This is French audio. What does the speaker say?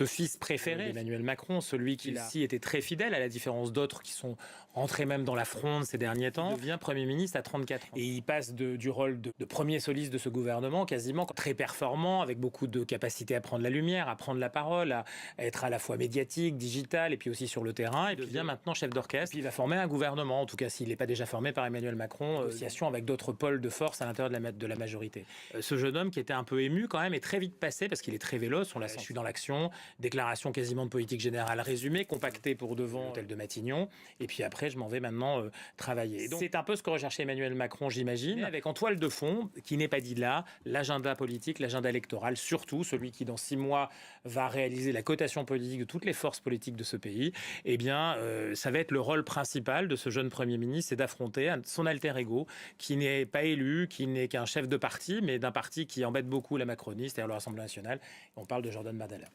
ce fils préféré d'Emmanuel Macron, celui qui ici était très fidèle, à la différence d'autres qui sont entrés même dans la fronde ces derniers temps, devient Premier ministre à 34 ans. Et il passe du rôle de premier soliste de ce gouvernement, quasiment très performant, avec beaucoup de capacité à prendre la lumière, à prendre la parole, à être à la fois médiatique, digital, et puis aussi sur le terrain. Il devient maintenant chef d'orchestre. Puis il va former un gouvernement, en tout cas s'il n'est pas déjà formé par Emmanuel Macron, association avec d'autres pôles de force à l'intérieur de la majorité. Ce jeune homme qui était un peu ému quand même est très vite passé, parce qu'il est très véloce, on l'a senti dans l'action, déclaration quasiment de politique générale résumée, compactée pour devant l'hôtel de Matignon, et puis après je m'en vais maintenant travailler. Donc c'est un peu ce que recherchait Emmanuel Macron, j'imagine, avec en toile de fond, qui n'est pas dit là, l'agenda politique, l'agenda électoral, surtout celui qui dans 6 mois va réaliser la cotation politique de toutes les forces politiques de ce pays. Eh bien, ça va être le rôle principal de ce jeune Premier ministre, c'est d'affronter son alter ego, qui n'est pas élu, qui n'est qu'un chef de parti, mais d'un parti qui embête beaucoup la Macronie, c'est-à-dire le Rassemblement national. On parle de Jordan Bardella.